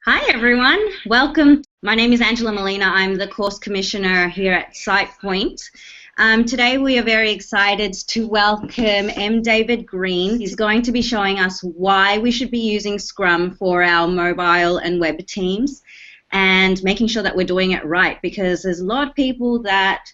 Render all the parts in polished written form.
Hi everyone, welcome. My name is Angela Molina. I'm the course commissioner here at SitePoint. Today we are very excited to welcome M. David Green. He's going to be showing us why we should be using Scrum for our mobile and web teams and making sure that we're doing it right, because there's a lot of people that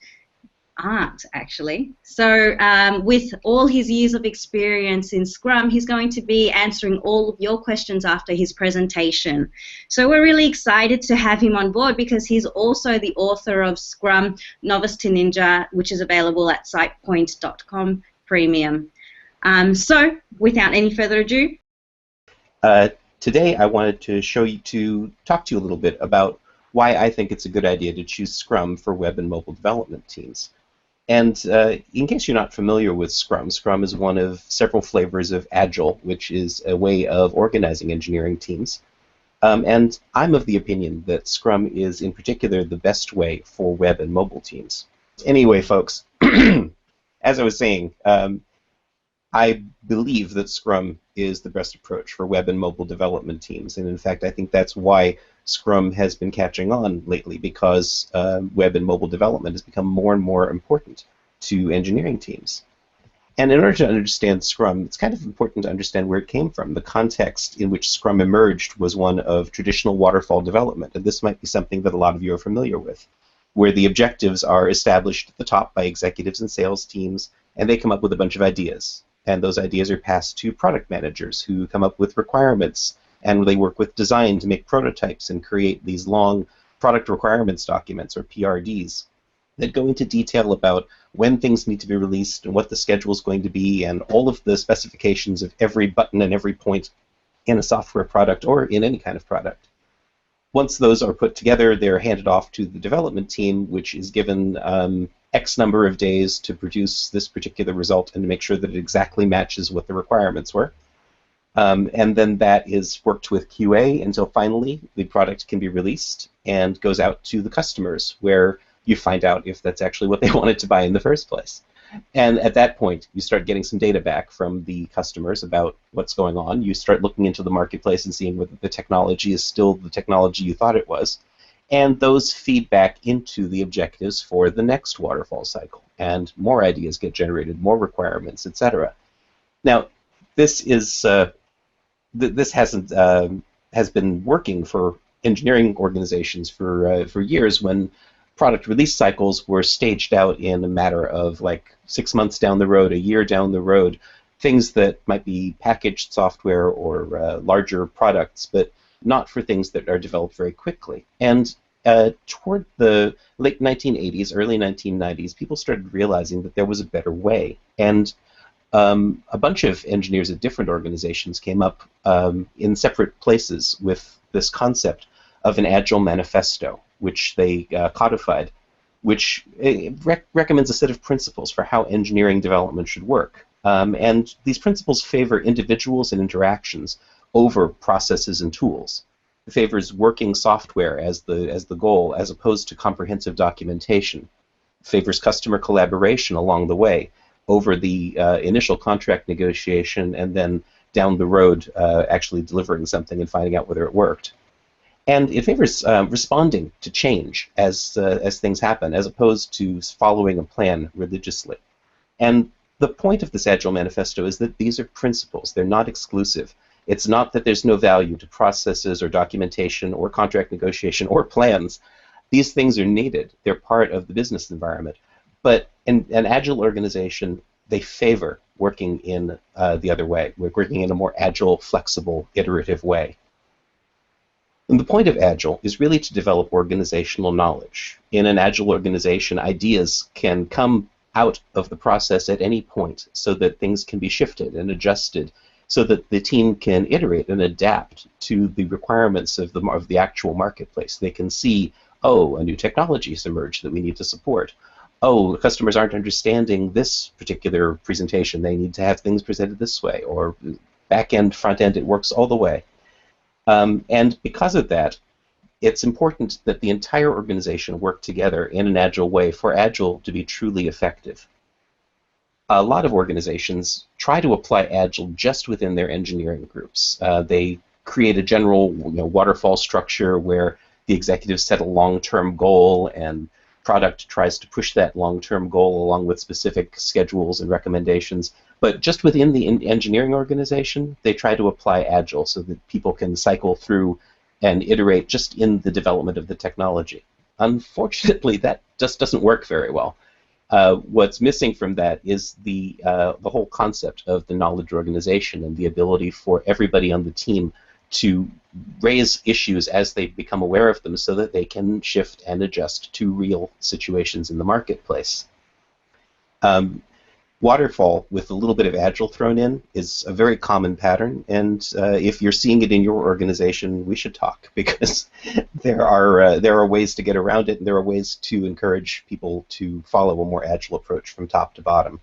aren't actually. So with all his years of experience in Scrum, he's going to be answering all of your questions after his presentation. So we're really excited to have him on board because he's also the author of Scrum Novice to Ninja, which is available at sitepoint.com premium. So without any further ado. Today I wanted to talk to you a little bit about why I think it's a good idea to choose Scrum for web and mobile development teams. And in case you're not familiar with Scrum, Scrum is one of several flavors of Agile, which is a way of organizing engineering teams. And I'm of the opinion that Scrum is, in particular, the best way for web and mobile teams. Anyway, folks, as I was saying, I believe that Scrum is the best approach for web and mobile development teams. And in fact, I think that's why Scrum has been catching on lately, because web and mobile development has become more and more important to engineering teams. And in order to understand Scrum, it's kind of important to understand where it came from. The context in which Scrum emerged was one of traditional waterfall development, and this might be something that a lot of you are familiar with, where the objectives are established at the top by executives and sales teams, and they come up with a bunch of ideas. And those ideas are passed to product managers who come up with requirements, and they work with design to make prototypes and create these long product requirements documents, or PRDs, that go into detail about when things need to be released and what the schedule is going to be, and all of the specifications of every button and every point in a software product or in any kind of product. Once those are put together, they're handed off to the development team, which is given X number of days to produce this particular result and to make sure that it exactly matches what the requirements were. And then that is worked with QA until finally the product can be released and goes out to the customers, where you find out if that's actually what they wanted to buy in the first place. And at that point, you start getting some data back from the customers about what's going on. You start looking into the marketplace and seeing whether the technology is still the technology you thought it was. And those feed back into the objectives for the next waterfall cycle. And more ideas get generated, more requirements, etc. Now, this is this has been working for engineering organizations for years, when product release cycles were staged out in a matter of like 6 months down the road, a year down the road, things that might be packaged software or larger products, but not for things that are developed very quickly. And toward the late 1980s, early 1990s, people started realizing that there was a better way. And a bunch of engineers at different organizations came up in separate places with this concept of an Agile manifesto, which they codified, which recommends a set of principles for how engineering development should work. And these principles favor individuals and interactions over processes and tools. It favors working software as the goal, as opposed to comprehensive documentation. It favors customer collaboration along the way, over the initial contract negotiation, and then down the road actually delivering something and finding out whether it worked. And it favors responding to change as things happen, as opposed to following a plan religiously. And the point of this Agile Manifesto is that these are principles. They're not exclusive. It's not that there's no value to processes or documentation or contract negotiation or plans. These things are needed. They're part of the business environment. But in an Agile organization, they favor working in the other way. We're working in a more agile, flexible, iterative way. And the point of Agile is really to develop organizational knowledge. In an Agile organization, ideas can come out of the process at any point so that things can be shifted and adjusted, so that the team can iterate and adapt to the requirements of the actual marketplace. They can see, oh, a new technology has emerged that we need to support. Oh, the customers aren't understanding this particular presentation. They need to have things presented this way, or back end, front end, it works all the way. And because of that, it's important that the entire organization work together in an Agile way for Agile to be truly effective. A lot of organizations try to apply Agile just within their engineering groups. They create a general waterfall structure where the executives set a long-term goal and product tries to push that long-term goal along with specific schedules and recommendations. But just within the engineering organization, they try to apply Agile so that people can cycle through and iterate just in the development of the technology. Unfortunately, that just doesn't work very well. What's missing from that is the whole concept of the knowledge organization and the ability for everybody on the team to raise issues as they become aware of them so that they can shift and adjust to real situations in the marketplace. Waterfall, with a little bit of Agile thrown in, is a very common pattern, and if you're seeing it in your organization, we should talk, because there are ways to get around it, and there are ways to encourage people to follow a more Agile approach from top to bottom.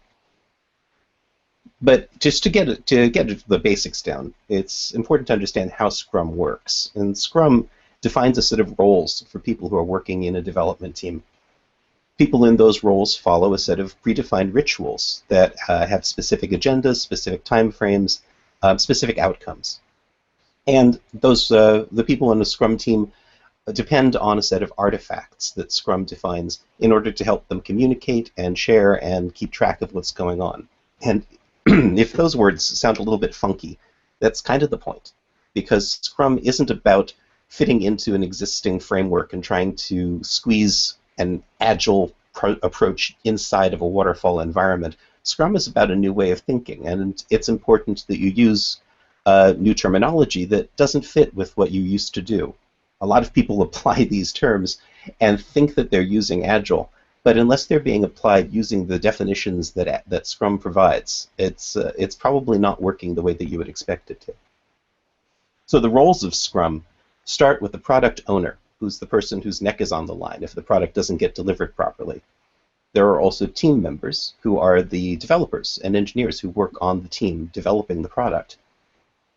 But just to get the basics down, it's important to understand how Scrum works. And Scrum defines a set of roles for people who are working in a development team. People in those roles follow a set of predefined rituals that have specific agendas, specific time frames, specific outcomes. And those the people in the Scrum team depend on a set of artifacts that Scrum defines in order to help them communicate and share and keep track of what's going on. And if those words sound a little bit funky, that's kind of the point, because Scrum isn't about fitting into an existing framework and trying to squeeze an Agile approach inside of a waterfall environment. Scrum is about a new way of thinking, and it's important that you use new terminology that doesn't fit with what you used to do. A lot of people apply these terms and think that they're using Agile, but unless they're being applied using the definitions that Scrum provides, it's probably not working the way that you would expect it to. So the roles of Scrum start with the product owner, who's the person whose neck is on the line if the product doesn't get delivered properly. There are also team members, who are the developers and engineers who work on the team developing the product.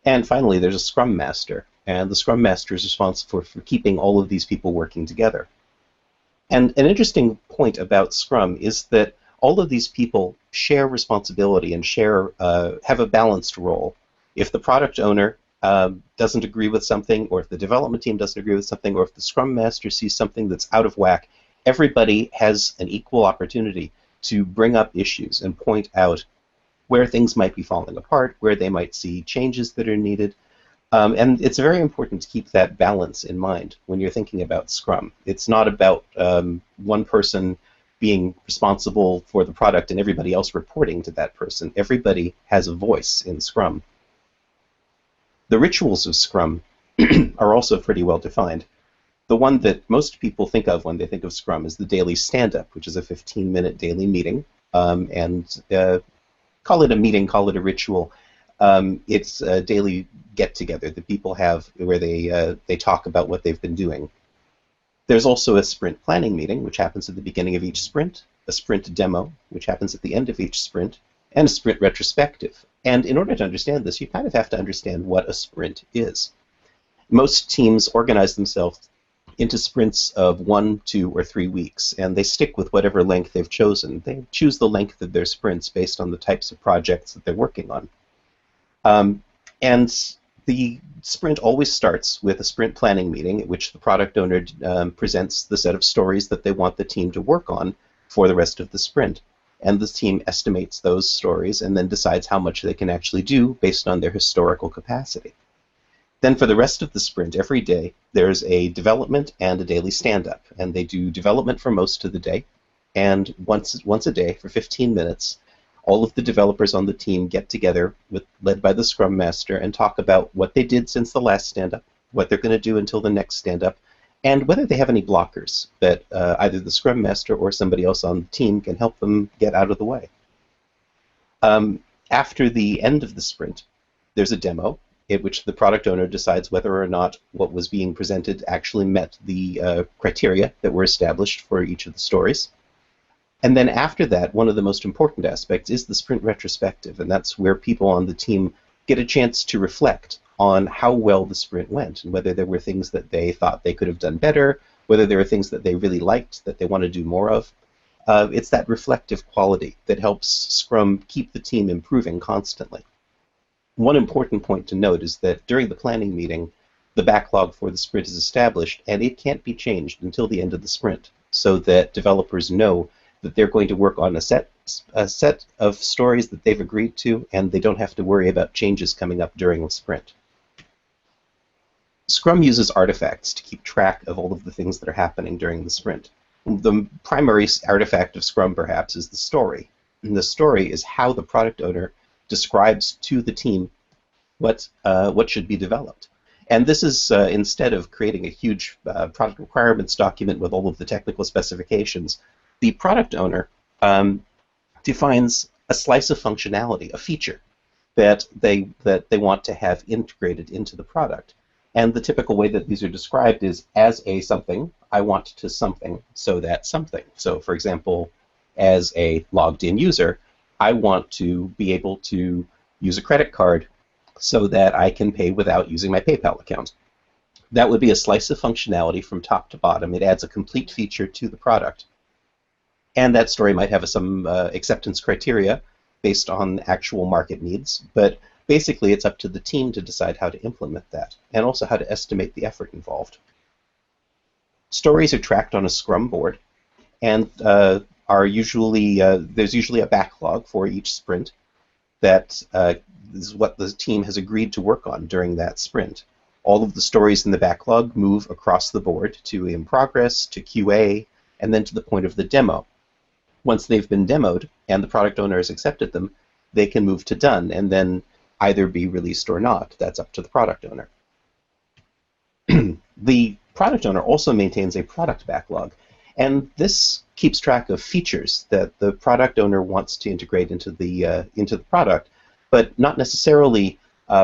And finally, there's a Scrum Master, and the Scrum Master is responsible for keeping all of these people working together. And an interesting point about Scrum is that all of these people share responsibility and have a balanced role. If the product owner doesn't agree with something, or if the development team doesn't agree with something, or if the Scrum Master sees something that's out of whack, everybody has an equal opportunity to bring up issues and point out where things might be falling apart, where they might see changes that are needed. And it's very important to keep that balance in mind when you're thinking about Scrum. It's not about one person being responsible for the product and everybody else reporting to that person. Everybody has a voice in Scrum. The rituals of Scrum are also pretty well defined. The one that most people think of when they think of Scrum is the daily stand-up, which is a 15-minute daily meeting. And call it a meeting, call it a ritual. It's a daily get-together that people have where they talk about what they've been doing. There's also a sprint planning meeting, which happens at the beginning of each sprint, a sprint demo, which happens at the end of each sprint, and a sprint retrospective. And in order to understand this, you kind of have to understand what a sprint is. Most teams organize themselves into sprints of 1, 2, or 3 weeks, and they stick with whatever length they've chosen. They choose the length of their sprints based on the types of projects that they're working on. And the sprint always starts with a sprint planning meeting at which the product owner presents the set of stories that they want the team to work on for the rest of the sprint. And the team estimates those stories and then decides how much they can actually do based on their historical capacity. Then for the rest of the sprint, every day, there's a development and a daily stand-up. And they do development for most of the day. And once a day, for 15 minutes, all of the developers on the team get together, led by the Scrum Master, and talk about what they did since the last stand-up, what they're going to do until the next stand-up, and whether they have any blockers that either the Scrum Master or somebody else on the team can help them get out of the way. After the end of the sprint, there's a demo in which the product owner decides whether or not what was being presented actually met the criteria that were established for each of the stories. And then after that, one of the most important aspects is the sprint retrospective, and that's where people on the team get a chance to reflect on how well the sprint went, and whether there were things that they thought they could have done better, whether there were things that they really liked that they want to do more of. It's that reflective quality that helps Scrum keep the team improving constantly. One important point to note is that during the planning meeting, the backlog for the sprint is established, and it can't be changed until the end of the sprint, so that developers know that they're going to work on a set of stories that they've agreed to, and they don't have to worry about changes coming up during the sprint. Scrum uses artifacts to keep track of all of the things that are happening during the sprint. The primary artifact of Scrum, perhaps, is the story. And the story is how the product owner describes to the team what should be developed. And this is instead of creating a huge product requirements document with all of the technical specifications, the product owner defines a slice of functionality, a feature that they want to have integrated into the product. And the typical way that these are described is as a something, I want to something, so that something. So for example, as a logged in user, I want to be able to use a credit card so that I can pay without using my PayPal account. That would be a slice of functionality from top to bottom. It adds a complete feature to the product. And that story might have some acceptance criteria based on actual market needs, but basically it's up to the team to decide how to implement that, and also how to estimate the effort involved. Stories are tracked on a Scrum board, and are usually there's usually a backlog for each sprint that is what the team has agreed to work on during that sprint. All of the stories in the backlog move across the board to in progress, to QA, and then to the point of the demo. Once they've been demoed and the product owner has accepted them, they can move to done and then either be released or not. That's up to the product owner. The product owner also maintains a product backlog, and this keeps track of features that the product owner wants to integrate into the product, but not necessarily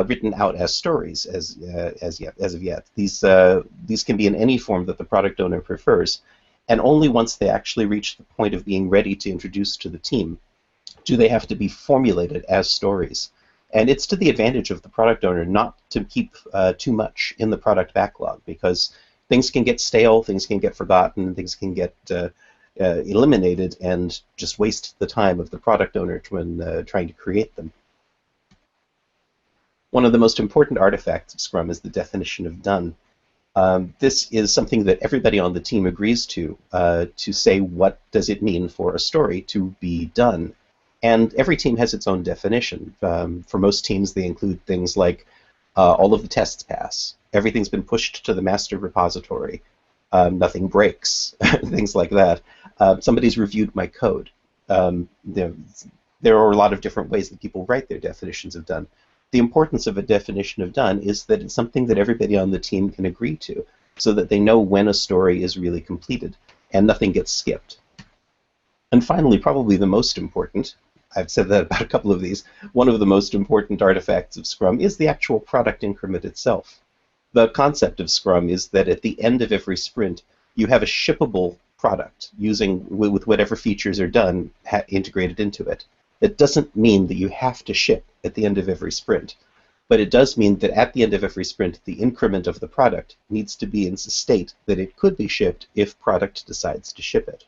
written out as stories as of yet. These can be in any form that the product owner prefers, and only once they actually reach the point of being ready to introduce to the team do they have to be formulated as stories. And it's to the advantage of the product owner not to keep too much in the product backlog, because things can get stale, things can get forgotten, things can get eliminated and just waste the time of the product owner when trying to create them. One of the most important artifacts of Scrum is the definition of done. This is something that everybody on the team agrees to say what does it mean for a story to be done. And every team has its own definition. For most teams, they include things like all of the tests pass, everything's been pushed to the master repository, nothing breaks, things like that. Somebody's reviewed my code. There are a lot of different ways that people write their definitions of done. The importance of a definition of done is that it's something that everybody on the team can agree to, so that they know when a story is really completed and nothing gets skipped. And finally, probably the most important, I've said that about a couple of these, one of the most important artifacts of Scrum is the actual product increment itself. The concept of Scrum is that at the end of every sprint, you have a shippable product with whatever features are done integrated into it. It doesn't mean that you have to ship at the end of every sprint, but it does mean that at the end of every sprint, the increment of the product needs to be in a state that it could be shipped if product decides to ship it.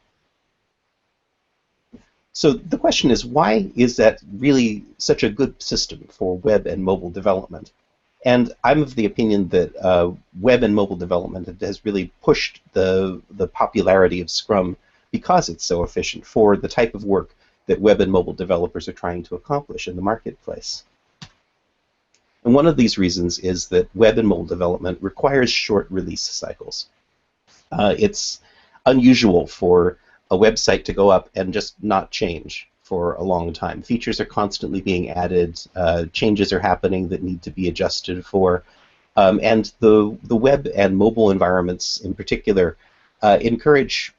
So the question is, why is that really such a good system for web and mobile development? And I'm of the opinion that web and mobile development has really pushed the popularity of Scrum because it's so efficient for the type of work that web and mobile developers are trying to accomplish in the marketplace. And one of these reasons is that web and mobile development requires short release cycles. It's unusual for a website to go up and just not change for a long time. Features are constantly being added, changes are happening that need to be adjusted for, and the web and mobile environments in particular encourage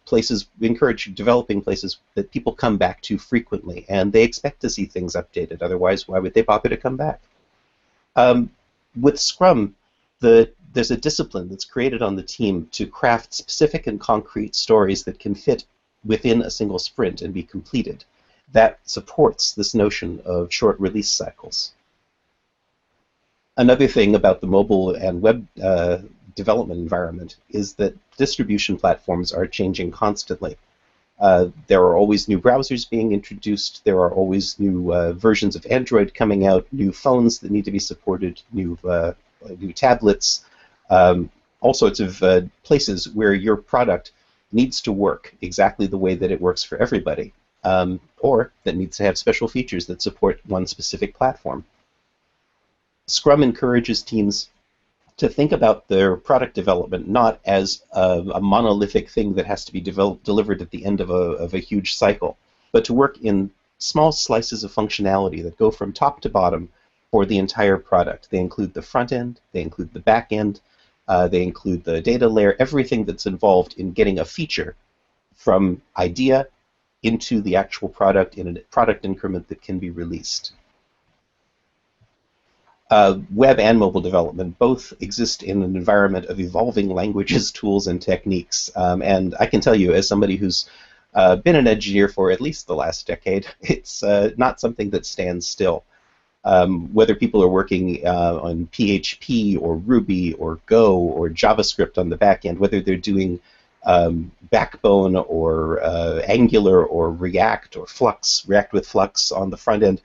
developing places that people come back to frequently, and they expect to see things updated. Otherwise, why would they bother to come back? With Scrum, there's a discipline that's created on the team to craft specific and concrete stories that can fit within a single sprint and be completed. That supports this notion of short release cycles. Another thing about the mobile and web development environment is that distribution platforms are changing constantly. There are always new browsers being introduced. There are always new versions of Android coming out, new phones that need to be supported, new tablets, all sorts of places where your product needs to work exactly the way that it works for everybody, or that needs to have special features that support one specific platform. Scrum encourages teams to think about their product development not as a monolithic thing that has to be delivered at the end of a huge cycle, but to work in small slices of functionality that go from top to bottom for the entire product. They include the front end, they include the back end, they include the data layer, everything that's involved in getting a feature from idea into the actual product in a product increment that can be released. Web and mobile development both exist in an environment of evolving languages, tools, and techniques. And I can tell you, as somebody who's been an engineer for at least the last decade, it's not something that stands still. Whether people are working on PHP or Ruby or Go or JavaScript on the back end, whether they're doing Backbone or Angular or React or React with Flux on the front end,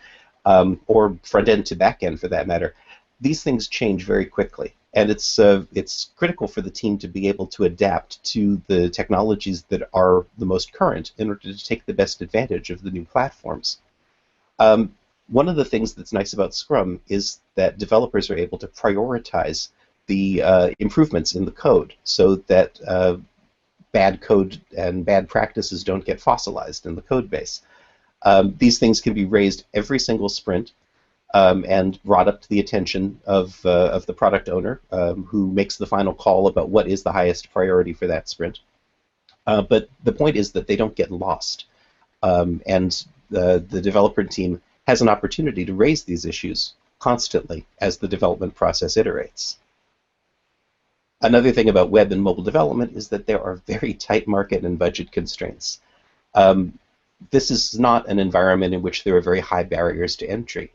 or front end to back end for that matter, these things change very quickly, and it's critical for the team to be able to adapt to the technologies that are the most current in order to take the best advantage of the new platforms. One of the things that's nice about Scrum is that developers are able to prioritize the improvements in the code so that bad code and bad practices don't get fossilized in the code base. These things can be raised every single sprint and brought up to the attention of the product owner, who makes the final call about what is the highest priority for that sprint. But the point is that they don't get lost, and the developer team has an opportunity to raise these issues constantly as the development process iterates. Another thing about web and mobile development is that there are very tight market and budget constraints. This is not an environment in which there are very high barriers to entry.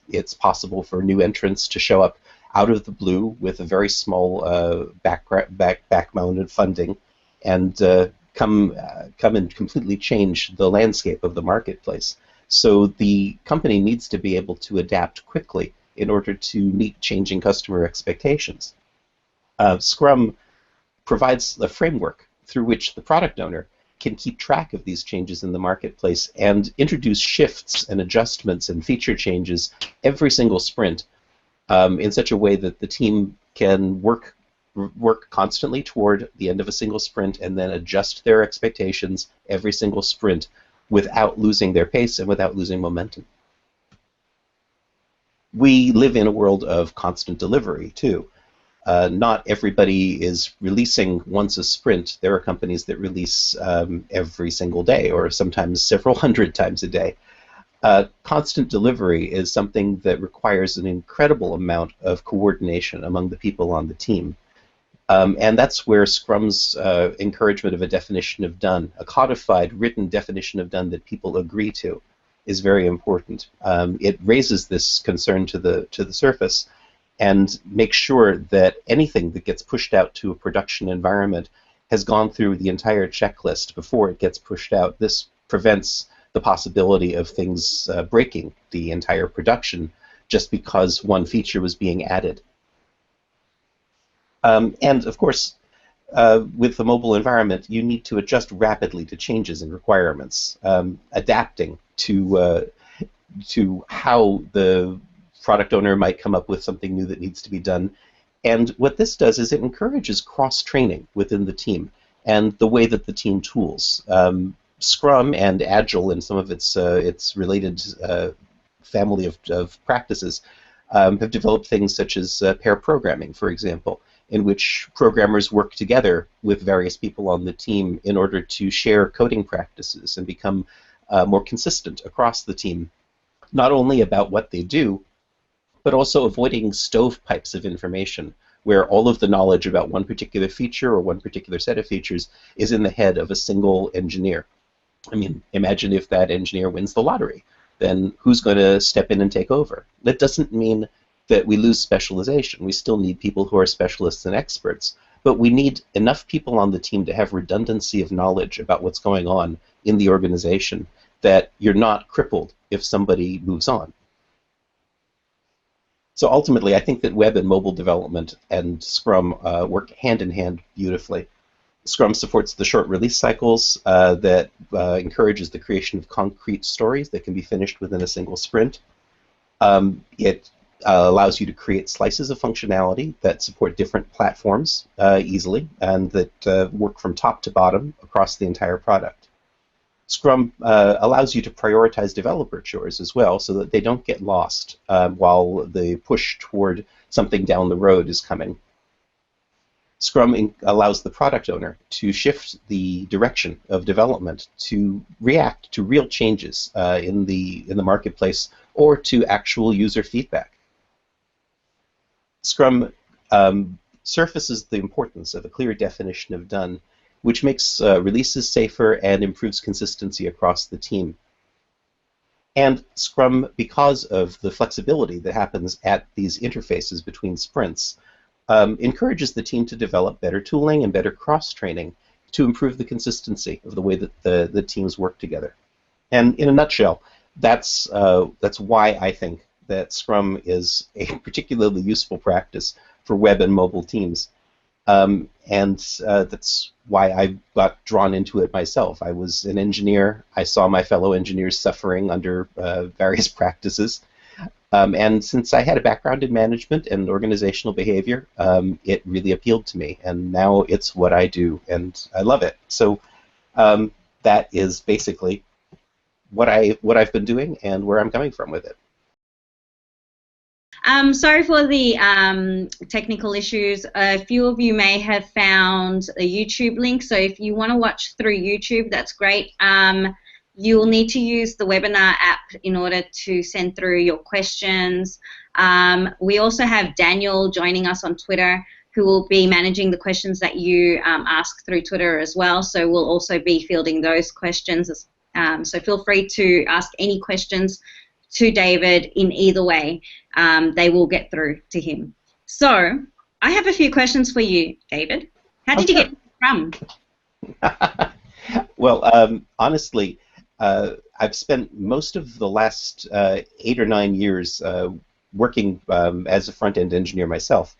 It's possible for new entrants to show up out of the blue with a very small back-mounted funding and come and completely change the landscape of the marketplace. So the company needs to be able to adapt quickly in order to meet changing customer expectations. Scrum provides a framework through which the product owner can keep track of these changes in the marketplace and introduce shifts and adjustments and feature changes every single sprint in such a way that the team can work constantly toward the end of a single sprint and then adjust their expectations every single sprint without losing their pace and without losing momentum. We live in a world of constant delivery, too. Not everybody is releasing once a sprint. There are companies that release every single day or sometimes several hundred times a day. Constant delivery is something that requires an incredible amount of coordination among the people on the team. And that's where Scrum's encouragement of a definition of done, a codified written definition of done that people agree to, is very important. It raises this concern to the surface and makes sure that anything that gets pushed out to a production environment has gone through the entire checklist before it gets pushed out. This prevents the possibility of things breaking the entire production just because one feature was being added. And of course, with the mobile environment, you need to adjust rapidly to changes in requirements, adapting to how the product owner might come up with something new that needs to be done. And what this does is it encourages cross-training within the team and the way that the team tools. Scrum and Agile and some of its related family of practices have developed things such as pair programming, for example, in which programmers work together with various people on the team in order to share coding practices and become more consistent across the team, not only about what they do, but also avoiding stovepipes of information where all of the knowledge about one particular feature or one particular set of features is in the head of a single engineer. I mean, imagine if that engineer wins the lottery. Then who's going to step in and take over? That doesn't mean that we lose specialization. We still need people who are specialists and experts. but we need enough people on the team to have redundancy of knowledge about what's going on in the organization that you're not crippled if somebody moves on. So ultimately, I think that web and mobile development and Scrum work hand in hand beautifully. Scrum supports the short release cycles that encourages the creation of concrete stories that can be finished within a single sprint. It allows you to create slices of functionality that support different platforms easily and that work from top to bottom across the entire product. Scrum allows you to prioritize developer chores as well so that they don't get lost while the push toward something down the road is coming. Scrum allows the product owner to shift the direction of development to react to real changes in the marketplace or to actual user feedback. Scrum surfaces the importance of a clear definition of done, which makes releases safer and improves consistency across the team. And Scrum, because of the flexibility that happens at these interfaces between sprints, encourages the team to develop better tooling and better cross-training to improve the consistency of the way that the teams work together. And in a nutshell, that's why I think that Scrum is a particularly useful practice for web and mobile teams. And that's why I got drawn into it myself. I was an engineer. I saw my fellow engineers suffering under various practices. And since I had a background in management and organizational behavior, it really appealed to me. And now it's what I do, and I love it. So that is basically what I've been doing and where I'm coming from with it. Sorry for the technical issues. A few of you may have found a YouTube link, so if you want to watch through YouTube, that's great. You'll need to use the webinar app in order to send through your questions. We also have Daniel joining us on Twitter, who will be managing the questions that you ask through Twitter as well, so we'll also be fielding those questions. So feel free to ask any questions to David in either way. They will get through to him. So I have a few questions for you, David. How did you get Scrum? Well, honestly, I've spent most of the last 8 or 9 years working as a front-end engineer myself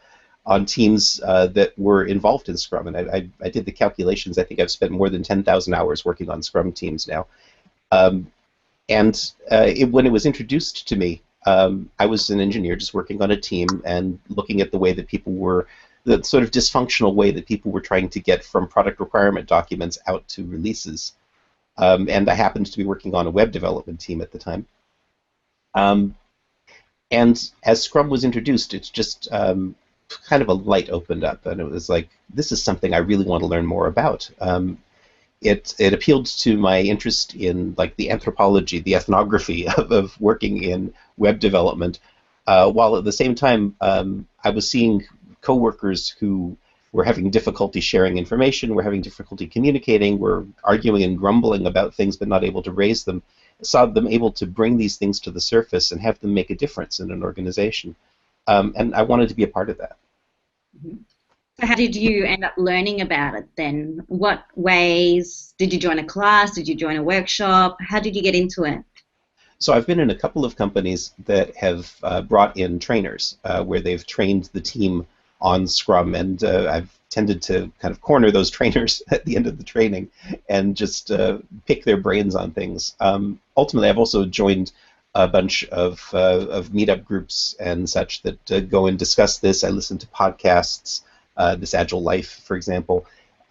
on teams that were involved in Scrum, and I did the calculations. I think I've spent more than 10,000 hours working on Scrum teams now. When it was introduced to me, I was an engineer just working on a team and looking at the way that people were, the sort of dysfunctional way that people were trying to get from product requirement documents out to releases. And I happened to be working on a web development team at the time. And as Scrum was introduced, it's just kind of a light opened up, and it was like, this is something I really want to learn more about. It appealed to my interest in like the anthropology, the ethnography of working in web development, while at the same time I was seeing coworkers who were having difficulty sharing information, were having difficulty communicating, were arguing and grumbling about things but not able to raise them. I saw them able to bring these things to the surface and have them make a difference in an organization. And I wanted to be a part of that. Mm-hmm. So how did you end up learning about it then? What ways? Did you join a class? Did you join a workshop? How did you get into it? So I've been in a couple of companies that have brought in trainers where they've trained the team on Scrum, and I've tended to kind of corner those trainers at the end of the training and just pick their brains on things. Ultimately, I've also joined a bunch of meetup groups and such that go and discuss this. I listen to podcasts. This Agile Life, for example.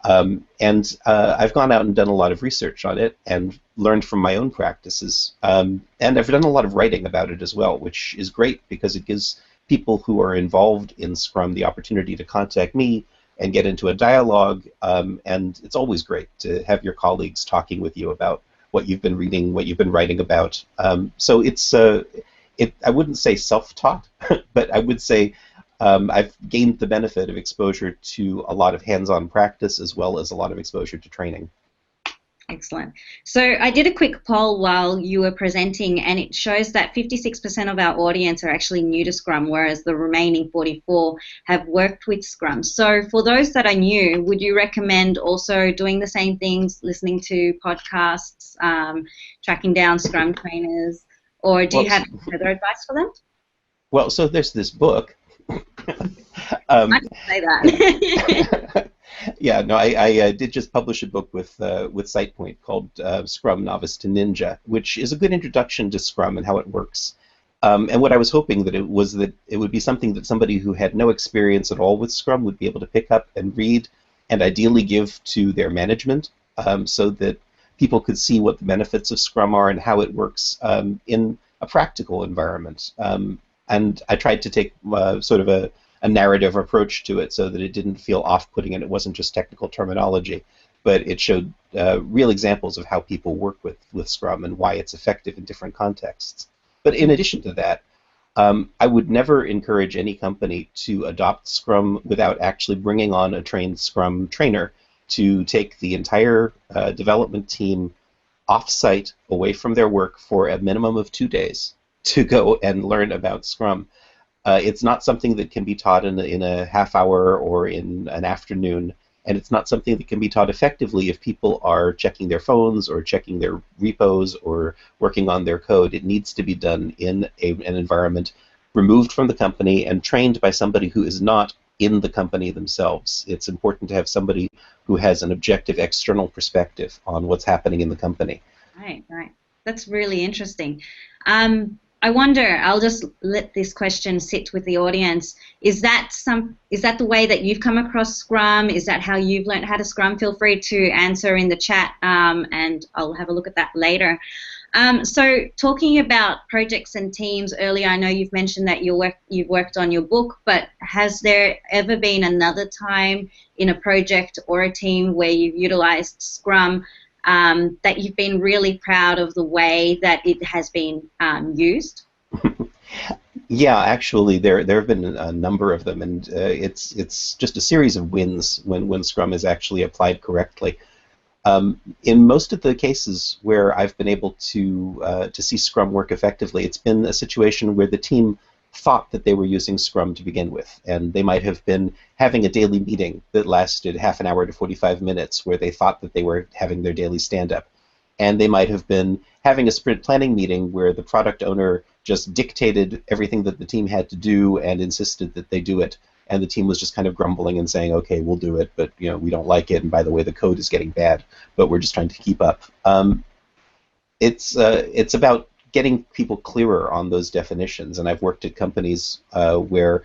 And I've gone out and done a lot of research on it and learned from my own practices. And I've done a lot of writing about it as well, which is great because it gives people who are involved in Scrum the opportunity to contact me and get into a dialogue. And it's always great to have your colleagues talking with you about what you've been reading, what you've been writing about. So it's, I wouldn't say self-taught, but I would say I've gained the benefit of exposure to a lot of hands-on practice as well as a lot of exposure to training. Excellent. So I did a quick poll while you were presenting, and it shows that 56% of our audience are actually new to Scrum, whereas the remaining 44 have worked with Scrum. So for those that are new, would you recommend also doing the same things, listening to podcasts, tracking down Scrum trainers, or do you Well, have further advice for them? well, so there's this book. I um, can say that. yeah, no, I did just publish a book with SitePoint called Scrum Novice to Ninja, which is a good introduction to Scrum and how it works. And what I was hoping that it would be something that somebody who had no experience at all with Scrum would be able to pick up and read, and ideally give to their management, so that people could see what the benefits of Scrum are and how it works in a practical environment. And I tried to take sort of a narrative approach to it so that it didn't feel off-putting and it wasn't just technical terminology, but it showed real examples of how people work with Scrum and why it's effective in different contexts. But in addition to that, I would never encourage any company to adopt Scrum without actually bringing on a trained Scrum trainer to take the entire development team off-site, away from their work, for a minimum of 2 days to go and learn about Scrum. It's not something that can be taught in a half hour or in an afternoon, and it's not something that can be taught effectively if people are checking their phones or checking their repos or working on their code. It needs to be done in an environment removed from the company and trained by somebody who is not in the company themselves. It's important to have somebody who has an objective external perspective on what's happening in the company. Right, right. That's really interesting. I wonder, I'll just let this question sit with the audience. Is that the way that you've come across Scrum? Is that how you've learned how to Scrum? Feel free to answer in the chat, and I'll have a look at that later. So talking about projects and teams earlier, I know you've mentioned that you've worked on your book, but has there ever been another time in a project or a team where you've utilized Scrum that you've been really proud of the way that it has been used? Yeah, actually, there have been a number of them, and it's just a series of wins when Scrum is actually applied correctly. In most of the cases where I've been able to see Scrum work effectively, it's been a situation where the team thought that they were using Scrum to begin with, and they might have been having a daily meeting that lasted half an hour to 45 minutes where they thought that they were having their daily stand-up. And they might have been having a sprint planning meeting where the product owner just dictated everything that the team had to do and insisted that they do it, and the team was just kind of grumbling and saying, okay, we'll do it, but we don't like it, and by the way, the code is getting bad, but we're just trying to keep up. It's about getting people clearer on those definitions, and I've worked at companies where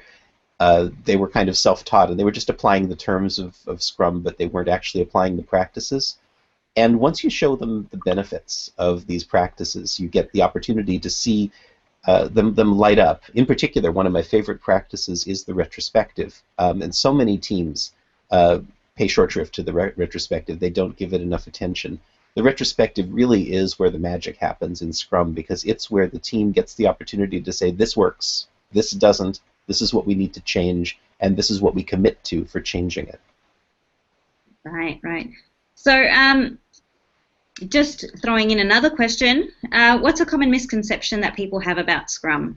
they were kind of self-taught, and they were just applying the terms of Scrum, but they weren't actually applying the practices. And once you show them the benefits of these practices, you get the opportunity to see them light up. In particular, one of my favorite practices is the retrospective, and so many teams pay short shrift to the retrospective. They don't give it enough attention. The retrospective really is where the magic happens in Scrum, because it's where the team gets the opportunity to say, this works, this doesn't, this is what we need to change, and this is what we commit to for changing it. Right, right. So just throwing in another question, what's a common misconception that people have about Scrum?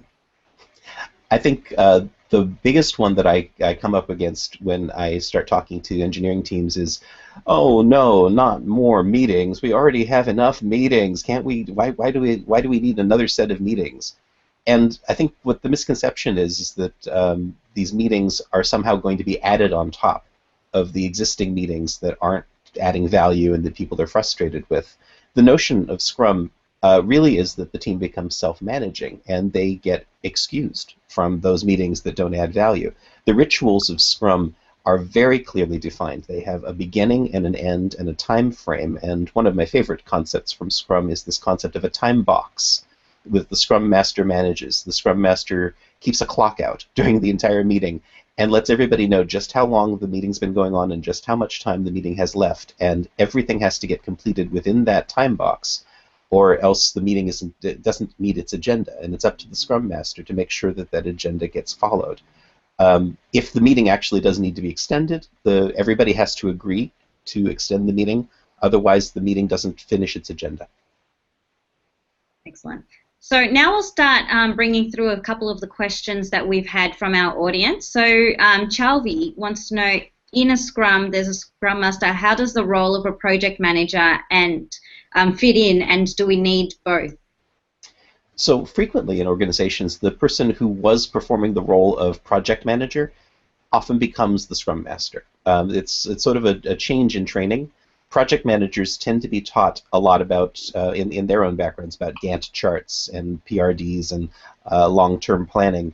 I think the biggest one that I come up against when I start talking to engineering teams is, oh no, not more meetings. We already have enough meetings. Can't we? Why do we need another set of meetings? And I think what the misconception is that these meetings are somehow going to be added on top of the existing meetings that aren't adding value and that people are frustrated with. The notion of Scrum really is that the team becomes self-managing and they get excused from those meetings that don't add value. The rituals of Scrum are very clearly defined. They have a beginning and an end and a time frame, and one of my favorite concepts from Scrum is this concept of a time box with the Scrum Master manages. The Scrum Master keeps a clock out during the entire meeting and lets everybody know just how long the meeting's been going on and just how much time the meeting has left, and everything has to get completed within that time box, or else the meeting doesn't meet its agenda, and it's up to the Scrum Master to make sure that that agenda gets followed. If the meeting actually does need to be extended, everybody has to agree to extend the meeting. Otherwise, the meeting doesn't finish its agenda. Excellent. So now we'll start bringing through a couple of the questions that we've had from our audience. So Chalvi wants to know, in a Scrum, there's a Scrum Master. How does the role of a project manager and fit in, and do we need both? So frequently in organizations, the person who was performing the role of project manager often becomes the Scrum Master. It's sort of a change in training. Project managers tend to be taught a lot about, in their own backgrounds, about Gantt charts and PRDs and long-term planning.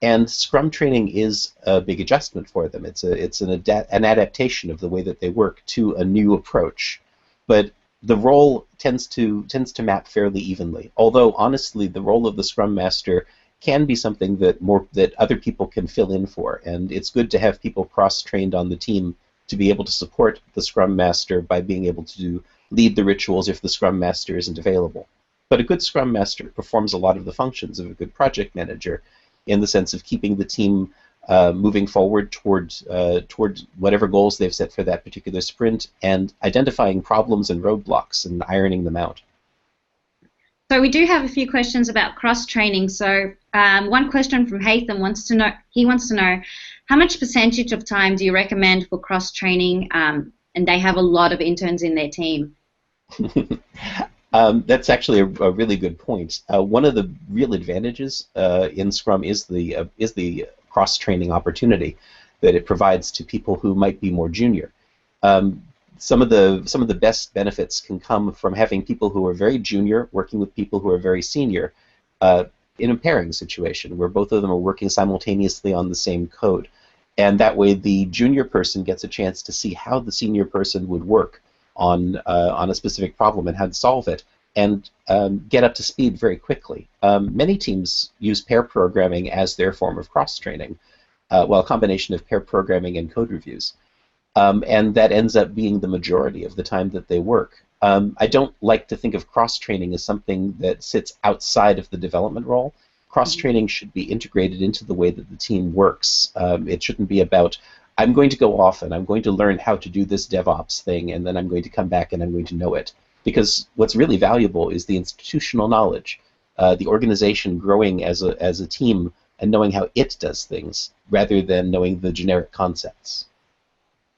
And Scrum training is a big adjustment for them. It's an adaptation of the way that they work to a new approach. But the role tends to map fairly evenly. Although honestly, the role of the Scrum Master can be something that other people can fill in for, and it's good to have people cross-trained on the team to be able to support the Scrum Master by being able to lead the rituals if the Scrum Master isn't available. But a good Scrum Master performs a lot of the functions of a good project manager, in the sense of keeping the team moving forward toward whatever goals they've set for that particular sprint, and identifying problems and roadblocks and ironing them out. So we do have a few questions about cross-training. So one question from Hatham wants to know, how much percentage of time do you recommend for cross-training? And they have a lot of interns in their team. That's actually a really good point. One of the real advantages in Scrum is the cross-training opportunity that it provides to people who might be more junior. Some of the best benefits can come from having people who are very junior working with people who are very senior in a pairing situation where both of them are working simultaneously on the same code. And that way the junior person gets a chance to see how the senior person would work on a specific problem and how to solve it, and get up to speed very quickly. Many teams use pair programming as their form of cross-training, well, a combination of pair programming and code reviews. And that ends up being the majority of the time that they work. I don't like to think of cross-training as something that sits outside of the development role. Cross-training should be integrated into the way that the team works. It shouldn't be about, I'm going to go off and I'm going to learn how to do this DevOps thing, and then I'm going to come back and I'm going to know it. Because what's really valuable is the institutional knowledge, the organization growing as a team and knowing how it does things, rather than knowing the generic concepts.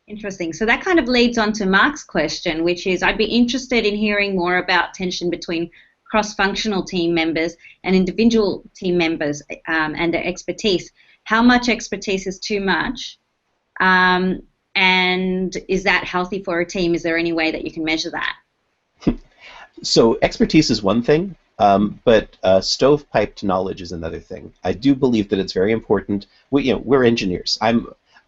Interesting. So that kind of leads on to Mark's question, which is, I'd be interested in hearing more about tension between cross-functional team members and individual team members and their expertise. How much expertise is too much? And is that healthy for a team? Is there any way that you can measure that? So expertise is one thing, but stovepiped knowledge is another thing. I do believe that it's very important. We're engineers.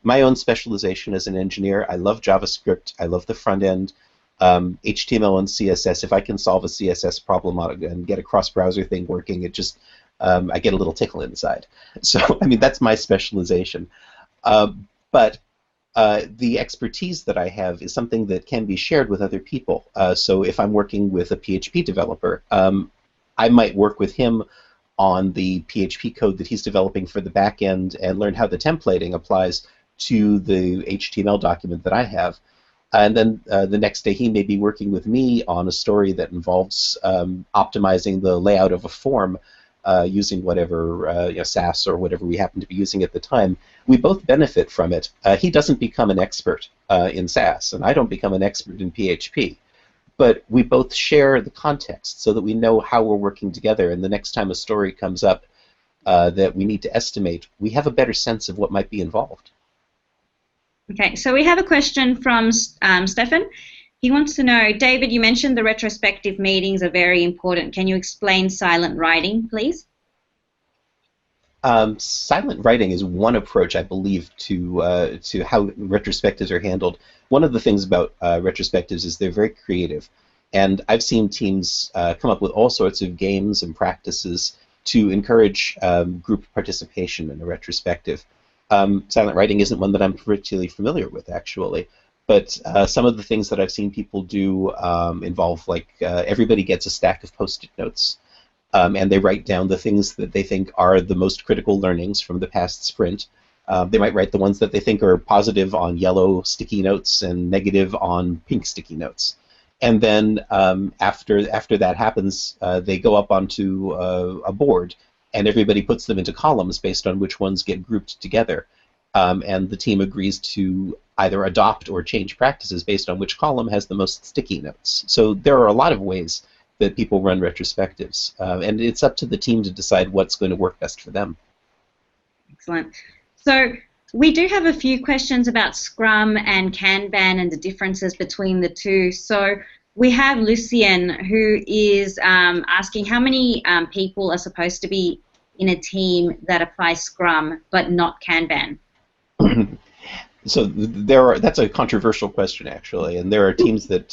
My own specialization as an engineer, I love JavaScript. I love the front end. HTML and CSS. If I can solve a CSS problem and get a cross-browser thing working, it just I get a little tickle inside. So I mean, that's my specialization. But the expertise that I have is something that can be shared with other people. So if I'm working with a PHP developer, I might work with him on the PHP code that he's developing for the back end and learn how the templating applies to the HTML document that I have. And then the next day he may be working with me on a story that involves optimizing the layout of a form using whatever SAS or whatever we happen to be using at the time. We both benefit from it. He doesn't become an expert in SAS, and I don't become an expert in PHP. But we both share the context so that we know how we're working together, and the next time a story comes up that we need to estimate, we have a better sense of what might be involved. Okay, so we have a question from Stefan. He wants to know, David, you mentioned the retrospective meetings are very important. Can you explain silent writing, please? Silent writing is one approach, I believe, to how retrospectives are handled. One of the things about retrospectives is they're very creative, and I've seen teams come up with all sorts of games and practices to encourage group participation in a retrospective. Silent writing isn't one that I'm particularly familiar with, actually. But some of the things that I've seen people do involve, like, everybody gets a stack of Post-it notes, and they write down the things that they think are the most critical learnings from the past sprint. They might write the ones that they think are positive on yellow sticky notes and negative on pink sticky notes. And then after that happens, they go up onto a board, and everybody puts them into columns based on which ones get grouped together. And the team agrees to either adopt or change practices based on which column has the most sticky notes. So there are a lot of ways that people run retrospectives, and it's up to the team to decide what's going to work best for them. Excellent. So we do have a few questions about Scrum and Kanban and the differences between the two. So we have Lucien, who is asking how many people are supposed to be in a team that applies Scrum but not Kanban? So that's a controversial question, actually, and there are teams that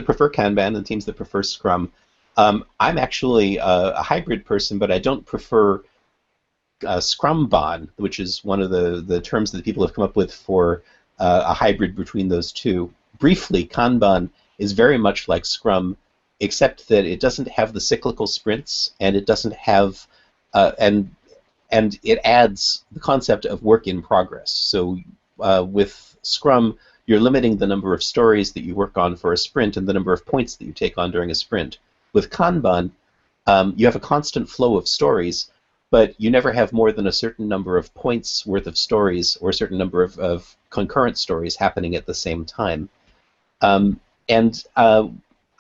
prefer Kanban and teams that prefer Scrum. I'm actually a hybrid person, but I don't prefer Scrumban, which is one of the terms that people have come up with for a hybrid between those two. Briefly, Kanban is very much like Scrum, except that it doesn't have the cyclical sprints, and it doesn't have and it adds the concept of work in progress. So with Scrum, you're limiting the number of stories that you work on for a sprint and the number of points that you take on during a sprint. With Kanban, you have a constant flow of stories, but you never have more than a certain number of points worth of stories or a certain number of concurrent stories happening at the same time.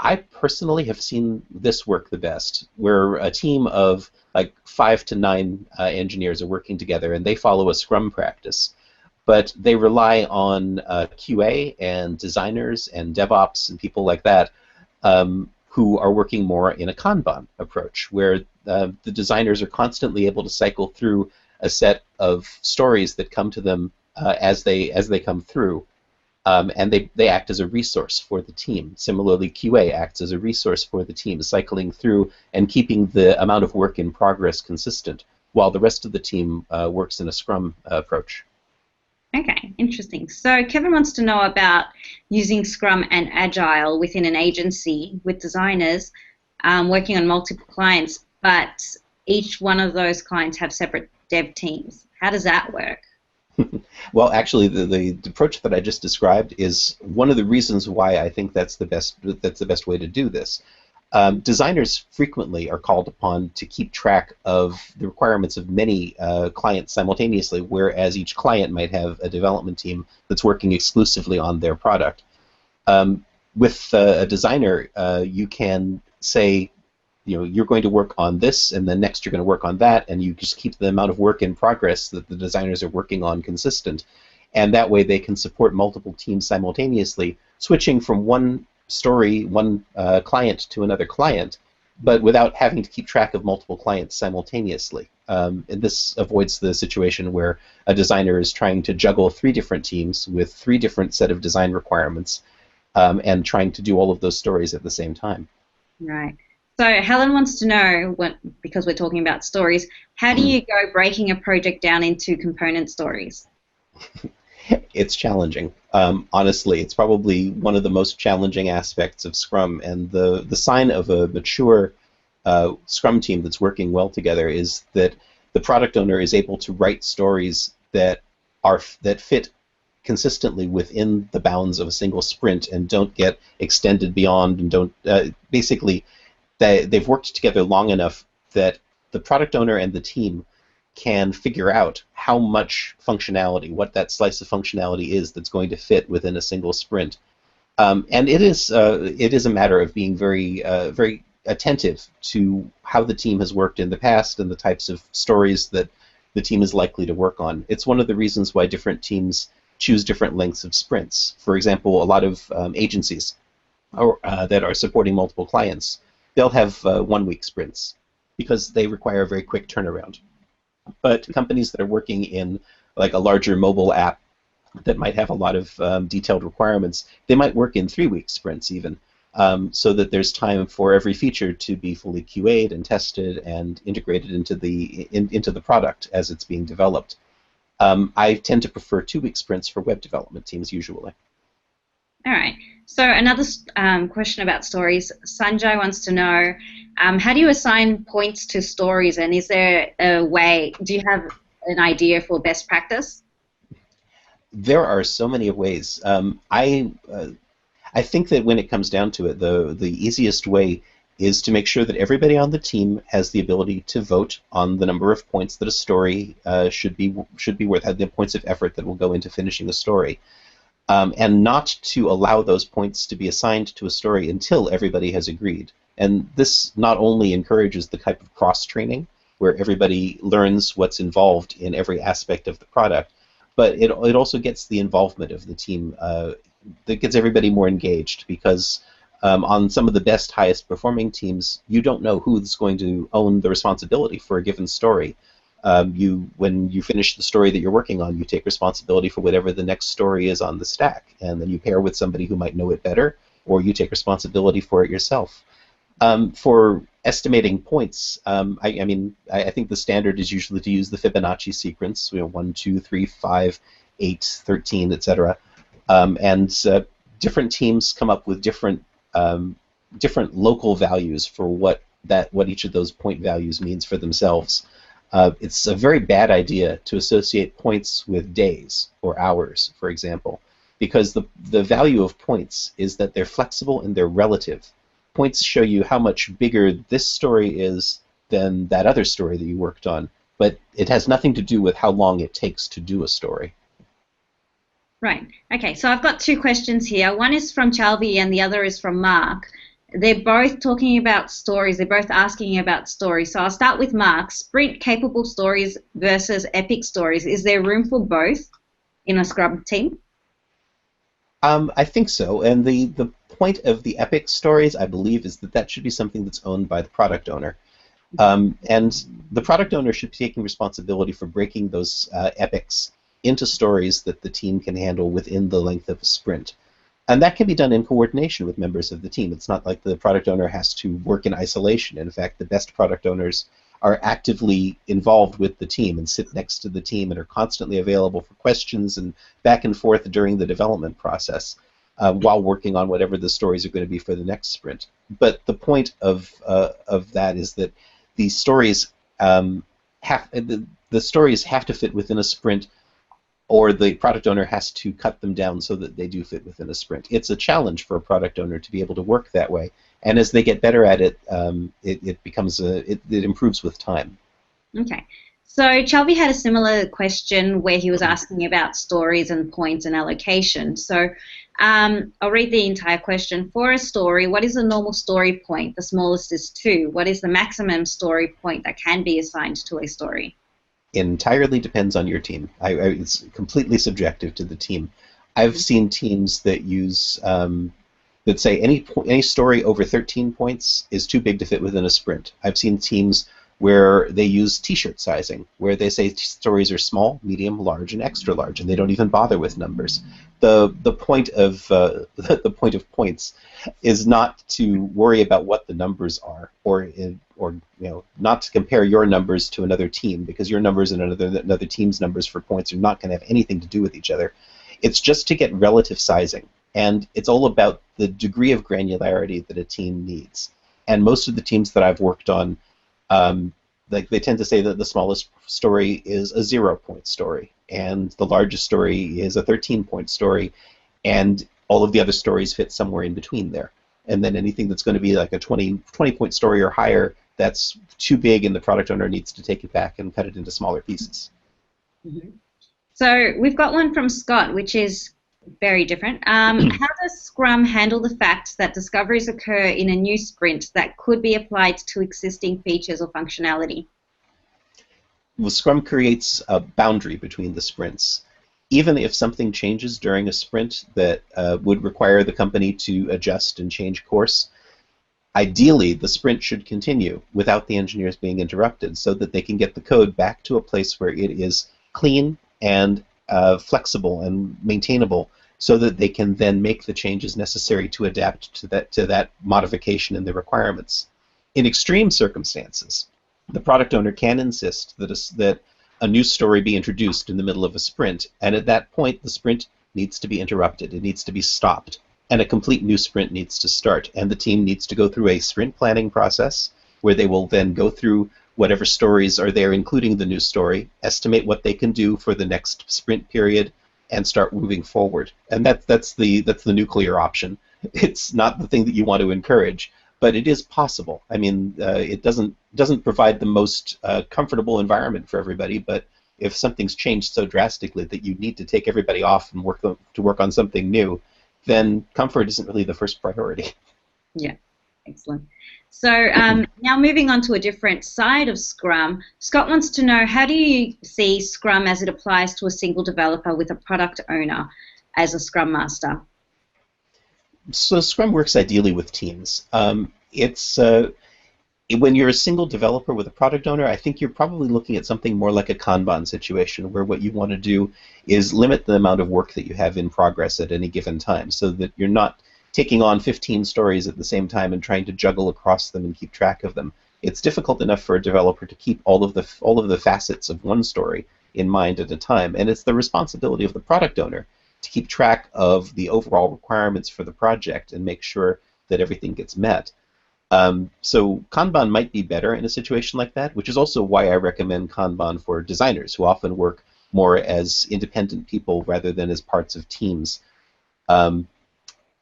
I personally have seen this work the best, where a team of like 5 to 9 engineers are working together, and they follow a Scrum practice. But they rely on QA and designers and DevOps and people like that who are working more in a Kanban approach, where the designers are constantly able to cycle through a set of stories that come to them as they come through. And they act as a resource for the team. Similarly, QA acts as a resource for the team, cycling through and keeping the amount of work in progress consistent, while the rest of the team works in a Scrum approach. Okay, interesting. So Kevin wants to know about using Scrum and Agile within an agency with designers working on multiple clients, but each one of those clients have separate dev teams. How does that work? Well, actually, the approach that I just described is one of the reasons why I think that's the best way to do this. Designers frequently are called upon to keep track of the requirements of many clients simultaneously, whereas each client might have a development team that's working exclusively on their product. With a designer, you can say, you're going to work on this, and then next you're going to work on that, and you just keep the amount of work in progress that the designers are working on consistent. And that way they can support multiple teams simultaneously, switching from one story, one client to another client, but without having to keep track of multiple clients simultaneously. And this avoids the situation where a designer is trying to juggle 3 different teams with 3 different set of design requirements and trying to do all of those stories at the same time. Right. So Helen wants to know, because we're talking about stories, how do you go breaking a project down into component stories? It's challenging. Honestly, it's probably one of the most challenging aspects of Scrum, and the sign of a mature Scrum team that's working well together is that the product owner is able to write stories that fit consistently within the bounds of a single sprint and don't get extended beyond, and don't basically they've worked together long enough that the product owner and the team can figure out how much functionality, what that slice of functionality is that's going to fit within a single sprint. And it is a matter of being very attentive to how the team has worked in the past and the types of stories that the team is likely to work on. It's one of the reasons why different teams choose different lengths of sprints. For example, a lot of agencies that are supporting multiple clients, they'll have 1-week sprints because they require a very quick turnaround. But companies that are working in like a larger mobile app that might have a lot of detailed requirements, they might work in 3-week sprints even, so that there's time for every feature to be fully QA'd and tested and integrated into the product as it's being developed. I tend to prefer 2-week sprints for web development teams usually. All right. So another question about stories. Sanjay wants to know, how do you assign points to stories, and is there a way, do you have an idea for best practice? There are so many ways. I I think that when it comes down to it, the easiest way is to make sure that everybody on the team has the ability to vote on the number of points that a story should be worth, the points of effort that will go into finishing a story, and not to allow those points to be assigned to a story until everybody has agreed. And this not only encourages the type of cross-training, where everybody learns what's involved in every aspect of the product, but it also gets the involvement of the team, that gets everybody more engaged, because on some of the best, highest performing teams, you don't know who's going to own the responsibility for a given story. When you finish the story that you're working on, you take responsibility for whatever the next story is on the stack, and then you pair with somebody who might know it better, or you take responsibility for it yourself. For estimating points, I think the standard is usually to use the Fibonacci sequence, 1, 2, 3, 5, 8, 13, etc. And different teams come up with different local values for what each of those point values means for themselves. It's a very bad idea to associate points with days or hours, for example, because the value of points is that they're flexible and they're relative. Points show you how much bigger this story is than that other story that you worked on, but it has nothing to do with how long it takes to do a story. Right. Okay, so I've got two questions here. One is from Chalvi and the other is from Mark. They're both talking about stories. They're both asking about stories. So I'll start with Mark. Sprint-capable stories versus epic stories. Is there room for both in a Scrum team? I think so. And the point of the epic stories, I believe, is that should be something that's owned by the product owner. And the product owner should be taking responsibility for breaking those epics into stories that the team can handle within the length of a sprint. And that can be done in coordination with members of the team. It's not like the product owner has to work in isolation. In fact, the best product owners are actively involved with the team and sit next to the team and are constantly available for questions and back and forth during the development process while working on whatever the stories are going to be for the next sprint. But the point of that is that the stories have to fit within a sprint, or the product owner has to cut them down so that they do fit within a sprint. It's a challenge for a product owner to be able to work that way, and as they get better at it, it improves with time. Okay. So Chalvi had a similar question where he was asking about stories and points and allocation. So I'll read the entire question. For a story, what is the normal story point? The smallest is 2. What is the maximum story point that can be assigned to a story? Entirely depends on your team. It's completely subjective to the team. I've seen teams that use that say any story over 13 points is too big to fit within a sprint. I've seen teams where they use T-shirt sizing, where they say stories are small, medium, large, and extra large, and they don't even bother with numbers. The point of the point of points is not to worry about what the numbers are, or not to compare your numbers to another team, because your numbers and another team's numbers for points are not going to have anything to do with each other. It's just to get relative sizing, and it's all about the degree of granularity that a team needs. And most of the teams that I've worked on, they tend to say that the smallest story is a 0-point story, and the largest story is a 13-point story, and all of the other stories fit somewhere in between there. And then anything that's going to be like a 20-point story or higher, that's too big, and the product owner needs to take it back and cut it into smaller pieces. Mm-hmm. So we've got one from Scott, which is very different. How does Scrum handle the fact that discoveries occur in a new sprint that could be applied to existing features or functionality? Well, Scrum creates a boundary between the sprints. Even if something changes during a sprint that would require the company to adjust and change course, ideally the sprint should continue without the engineers being interrupted, so that they can get the code back to a place where it is clean and flexible and maintainable, so that they can then make the changes necessary to adapt to that modification in the requirements. In extreme circumstances, the product owner can insist that a new story be introduced in the middle of a sprint, and at that point the sprint needs to be interrupted. It needs to be stopped, and a complete new sprint needs to start, and the team needs to go through a sprint planning process where they will then go through whatever stories are there, including the new story, estimate what they can do for the next sprint period, and start moving forward. And that's the nuclear option. It's not the thing that you want to encourage, but it is possible. I mean, it doesn't provide the most comfortable environment for everybody, but if something's changed so drastically that you need to take everybody off and work on something new, then comfort isn't really the first priority. Yeah, excellent. So now moving on to a different side of Scrum, Scott wants to know, how do you see Scrum as it applies to a single developer with a product owner as a Scrum Master? So Scrum works ideally with teams. When you're a single developer with a product owner, I think you're probably looking at something more like a Kanban situation, where what you want to do is limit the amount of work that you have in progress at any given time, so that you're not taking on 15 stories at the same time and trying to juggle across them and keep track of them. It's difficult enough for a developer to keep all of the facets of one story in mind at a time, and it's the responsibility of the product owner to keep track of the overall requirements for the project and make sure that everything gets met. So Kanban might be better in a situation like that, which is also why I recommend Kanban for designers, who often work more as independent people rather than as parts of teams. You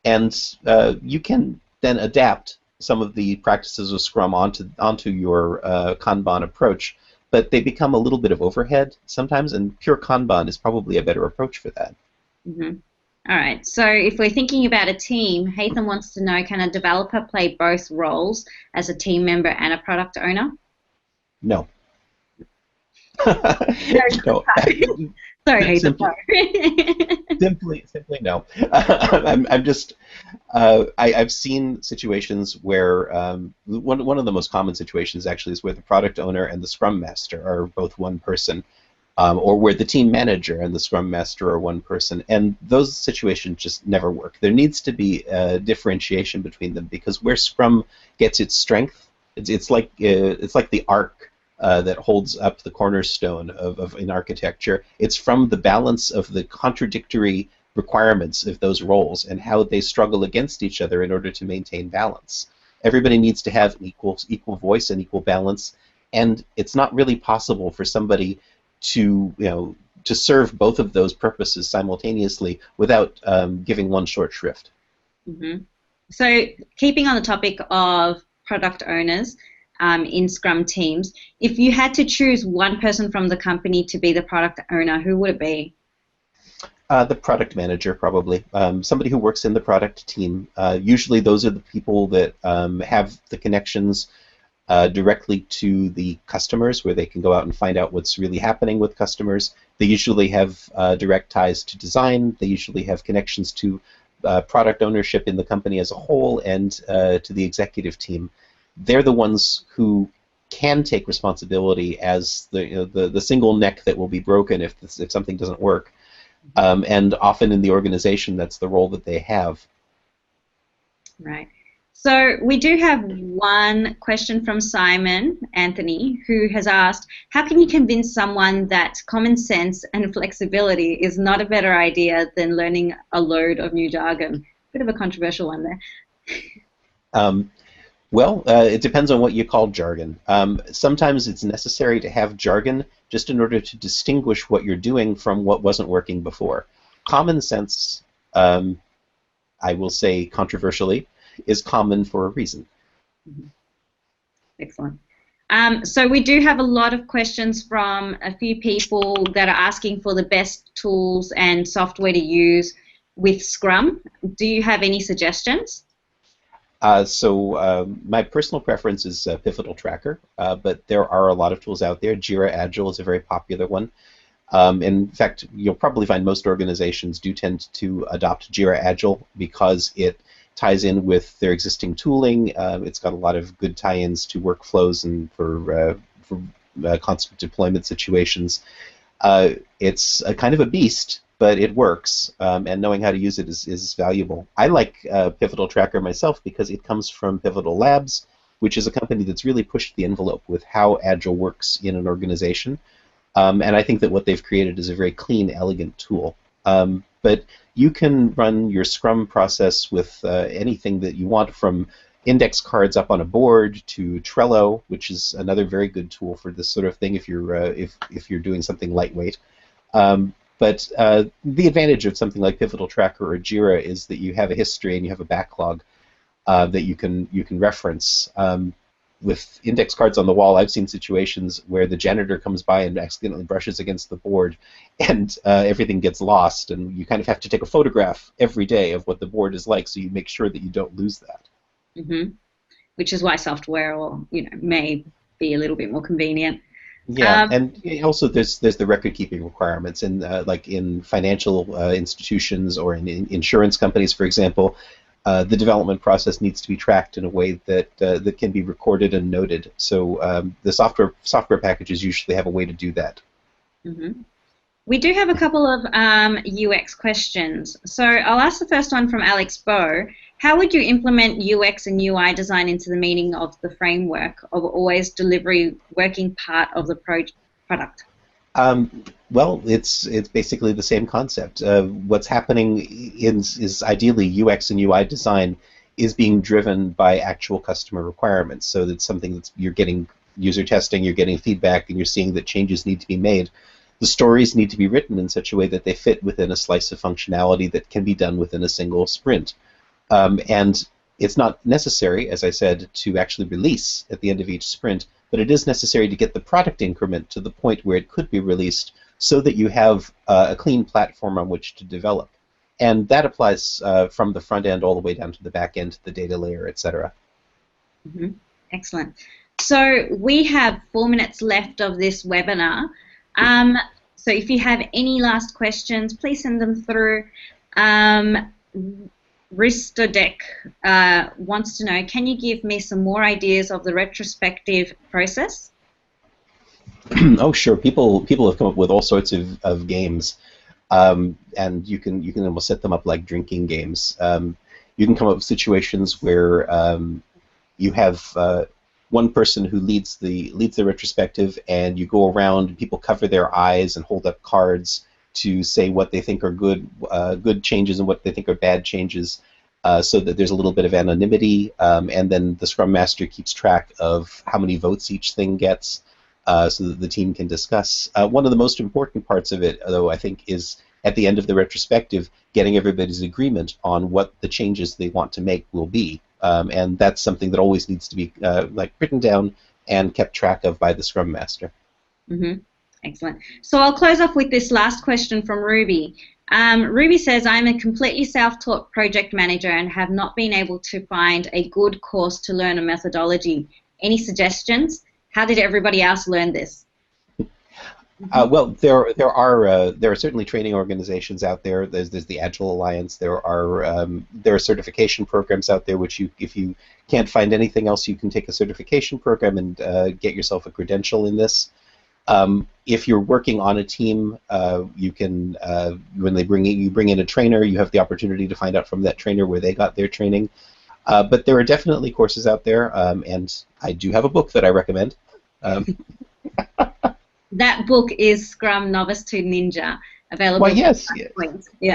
can then adapt some of the practices of Scrum onto your Kanban approach, but they become a little bit of overhead sometimes, and pure Kanban is probably a better approach for that. Mm-hmm. All right, so if we're thinking about a team, Hatham wants to know, can a developer play both roles as a team member and a product owner? No. No. Sorry, Hatham. Simply no. I've seen situations where one of the most common situations actually is where the product owner and the Scrum Master are both one person. Or where the team manager and the Scrum Master are one person, and those situations just never work. There needs to be a differentiation between them, because where Scrum gets its strength, it's like the arc that holds up the cornerstone of an architecture. It's from the balance of the contradictory requirements of those roles and how they struggle against each other in order to maintain balance. Everybody needs to have an equal voice and equal balance, and it's not really possible for somebody to serve both of those purposes simultaneously without giving one short shrift. Mm-hmm. So keeping on the topic of product owners in Scrum teams, if you had to choose one person from the company to be the product owner, who would it be? The product manager, probably. Somebody who works in the product team. Usually those are the people that have the connections directly to the customers, where they can go out and find out what's really happening with customers. They usually have direct ties to design. They usually have connections to product ownership in the company as a whole, and to the executive team. They're the ones who can take responsibility as the single neck that will be broken if something doesn't work. And often in the organization, that's the role that they have. Right. So we do have one question from Simon Anthony, who has asked, how can you convince someone that common sense and flexibility is not a better idea than learning a load of new jargon? Bit of a controversial one there. It depends on what you call jargon. Sometimes it's necessary to have jargon just in order to distinguish what you're doing from what wasn't working before. Common sense, I will say controversially, is common for a reason. Mm-hmm. Excellent. So we do have a lot of questions from a few people that are asking for the best tools and software to use with Scrum. Do you have any suggestions? My personal preference is Pivotal Tracker, but there are a lot of tools out there. Jira Agile is a very popular one. In fact, you'll probably find most organizations do tend to adopt Jira Agile because it ties in with their existing tooling. It's got a lot of good tie-ins to workflows and for constant deployment situations. It's a kind of a beast, but it works, and knowing how to use it is valuable. I like Pivotal Tracker myself because it comes from Pivotal Labs, which is a company that's really pushed the envelope with how Agile works in an organization. And I think that what they've created is a very clean, elegant tool. But you can run your Scrum process with anything that you want, from index cards up on a board to Trello, which is another very good tool for this sort of thing if you're doing something lightweight. But the advantage of something like Pivotal Tracker or Jira is that you have a history and you have a backlog that you can reference. With index cards on the wall, I've seen situations where the janitor comes by and accidentally brushes against the board, and everything gets lost, and you kind of have to take a photograph every day of what the board is like, so you make sure that you don't lose that. Mm-hmm. Which is why software, or may be a little bit more convenient. Yeah, and also there's the record keeping requirements, and like in financial institutions or in insurance companies, for example. The development process needs to be tracked in a way that that can be recorded and noted. So the software packages usually have a way to do that. Mm-hmm. We do have a couple of UX questions. So I'll ask the first one from Alex Bow. How would you implement UX and UI design into the meaning of the framework of always delivery working part of the product? Well, it's basically the same concept. What's happening is ideally UX and UI design is being driven by actual customer requirements. So that's something that you're getting user testing, you're getting feedback, and you're seeing that changes need to be made. The stories need to be written in such a way that they fit within a slice of functionality that can be done within a single sprint. And it's not necessary, as I said, to actually release at the end of each sprint, but it is necessary to get the product increment to the point where it could be released so that you have a clean platform on which to develop. And that applies from the front end all the way down to the back end, to the data layer, etc. Mm-hmm. Excellent. So we have 4 minutes left of this webinar. So if you have any last questions, please send them through. Ristodek wants to know, can you give me some more ideas of the retrospective process? Oh, sure. People have come up with all sorts of games, and you can almost set them up like drinking games. You can come up with situations where you have one person who leads the retrospective, and you go around and people cover their eyes and hold up cards to say what they think are good changes and what they think are bad changes, so that there's a little bit of anonymity, and then the Scrum Master keeps track of how many votes each thing gets, so that the team can discuss. One of the most important parts of it, though, I think, is at the end of the retrospective, getting everybody's agreement on what the changes they want to make will be. And that's something that always needs to be like written down and kept track of by the Scrum Master. Mm-hmm. Excellent. So I'll close off with this last question from Ruby. Ruby says, I'm a completely self-taught project manager and have not been able to find a good course to learn a methodology. Any suggestions? How did everybody else learn this? Well, there are certainly training organizations out there. There's the Agile Alliance. There are certification programs out there which if you can't find anything else, you can take a certification program and get yourself a credential in this. If you're working on a team, you can when you bring in a trainer, you have the opportunity to find out from that trainer where they got their training. But there are definitely courses out there, and I do have a book that I recommend. That book is Scrum Novice to Ninja, available. Well, yes, yeah.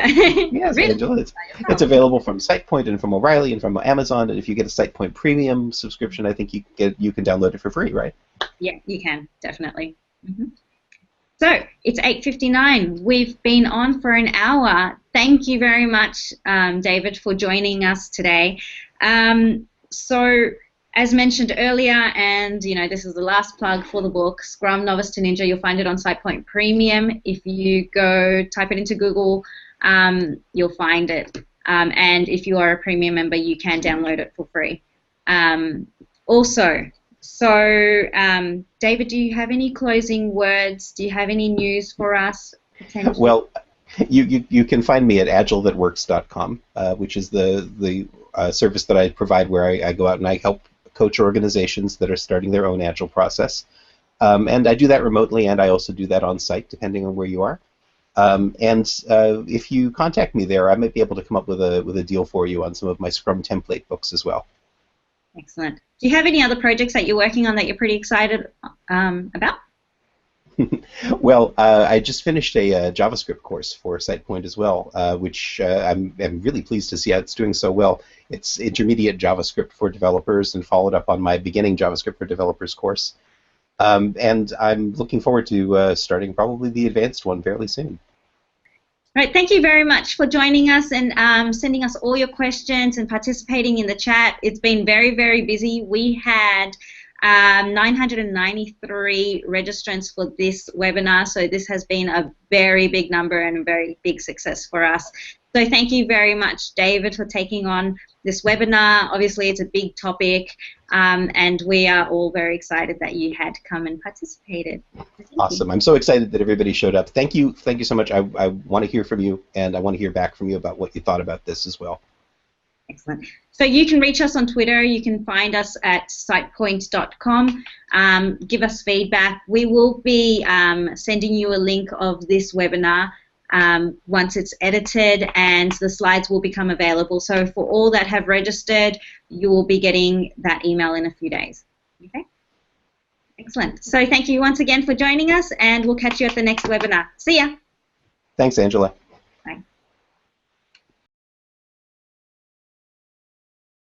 Yes, Really? Angela, it's available from SitePoint and from O'Reilly and from Amazon. And if you get a SitePoint Premium subscription, I think you can download it for free, right? Yeah, you can definitely. Mm-hmm. So it's 8:59. We've been on for an hour. Thank you very much, David, for joining us today. So, as mentioned earlier, and this is the last plug for the book, Scrum Novice to Ninja. You'll find it on SitePoint Premium. If you go type it into Google, you'll find it. And if you are a premium member, you can download it for free. David, do you have any closing words? Do you have any news for us? Well, you can find me at agilethatworks.com, which is the service that I provide where I go out and I help coach organizations that are starting their own Agile process. And I do that remotely, and I also do that on site, depending on where you are. If you contact me there, I might be able to come up with a deal for you on some of my Scrum template books as well. Excellent. Do you have any other projects that you're working on that you're pretty excited about? Well, I just finished a JavaScript course for SitePoint as well, which I'm really pleased to see how it's doing so well. It's intermediate JavaScript for developers and followed up on my beginning JavaScript for developers course. And I'm looking forward to starting probably the advanced one fairly soon. Right, thank you very much for joining us and sending us all your questions and participating in the chat. It's been very, very busy. We had 993 registrants for this webinar, so this has been a very big number and a very big success for us. So thank you very much, David, for taking on this webinar. Obviously, it's a big topic, and we are all very excited that you had come and participated. Awesome. I'm so excited that everybody showed up. Thank you so much. I want to hear from you, and I want to hear back from you about what you thought about this as well. Excellent. So you can reach us on Twitter. You can find us at sitepoint.com. Give us feedback. We will be sending you a link of this webinar once it's edited, and the slides will become available. So for all that have registered, you will be getting that email in a few days. Okay? Excellent. So thank you once again for joining us, and we'll catch you at the next webinar. See ya. Thanks, Angela.